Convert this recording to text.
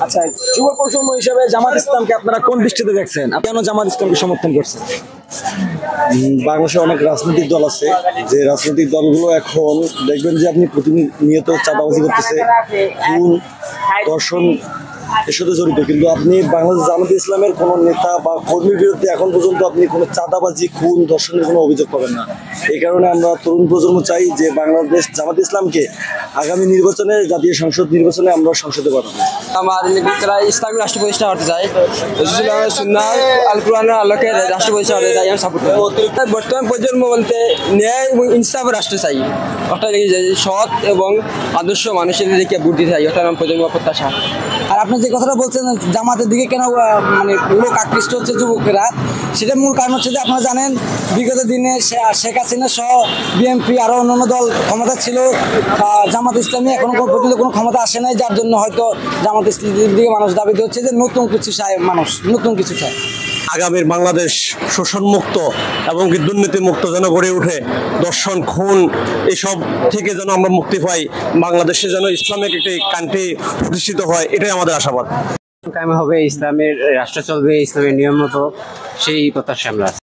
আচ্ছা, যুব প্রজন্ম হিসেবে জামাত ইসলামকে আপনারা কোন দৃষ্টিতে দেখছেন? কেন জামাত ইসলামকে সমর্থন করছেন? বাংলাদেশে অনেক রাজনৈতিক দল আছে, যে রাজনৈতিক দলগুলো এখন দেখবেন যে আপনি প্রতিনিয়ত চাঁদাবাজি করতেছে, খুন, ধর্ষণ এর সাথে জড়িত। কিন্তু আপনি বাংলাদেশ জামাত ইসলামের কোনো নেতা বা কর্মীর বিরুদ্ধে এখন পর্যন্ত আপনি কোনো চাঁদাবাজি, খুন, ধর্ষণের কোনো অভিযোগ পাবেন না। এই কারণে আমরা তরুণ প্রজন্ম চাই যে বাংলাদেশ জামাত ইসলামকে আগামী নির্বাচনে, জাতীয় সংসদ নির্বাচনে আমরা সংসদে পাঠাবো। আমার তারা ইসলামী রাষ্ট্র প্রতিষ্ঠা করতে চাই, সুন্নাহ আল কোরআনের আলোকে রাষ্ট্র প্রতিষ্ঠা করতে চাই, আমি সাপোর্ট করি। বর্তমান প্রজন্ম বলতে ন্যায় এবং ইনসাফ রাষ্ট্র চাই, ওটা সৎ এবং আদর্শ মানুষের দিকে ভোট দিতে চাই, ওটা আমার প্রজন্ম প্রত্যাশা। আর আপনি যে কথাটা বলছেন জামাতের দিকে কেন মানে লোক আকৃষ্ট হচ্ছে যুবকেরা, সেটার মূল কারণ হচ্ছে যে আপনারা জানেন বিগত দিনে শেখ হাসিনা সহ বিএনপি আরও অন্যান্য দল ক্ষমতা ছিল, জামাত ইসলামী এখনো পর্যন্ত কোনো ক্ষমতা আসে নাই, যার জন্য হয়তো জামাত ইসলামের দিকে মানুষ দাবিতে হচ্ছে যে নতুন কিছু চায়, মানুষ নতুন কিছু চায়। আগামীর বাংলাদেশ শোষণমুক্ত এবং দুর্নীতিমুক্ত যেন গড়ে ওঠে, দর্শন, খুন এসব থেকে যেন আমরা মুক্তি পাই, বাংলাদেশে যেন ইসলামিক একটি কান্ট্রি প্রতিষ্ঠিত হয়, এটাই আমাদের আশাবাদ। কায়েম হবে, ইসলামের রাষ্ট্র চলবে ইসলামের নিয়ম মতো, সেই প্রত্যাশা আমরা।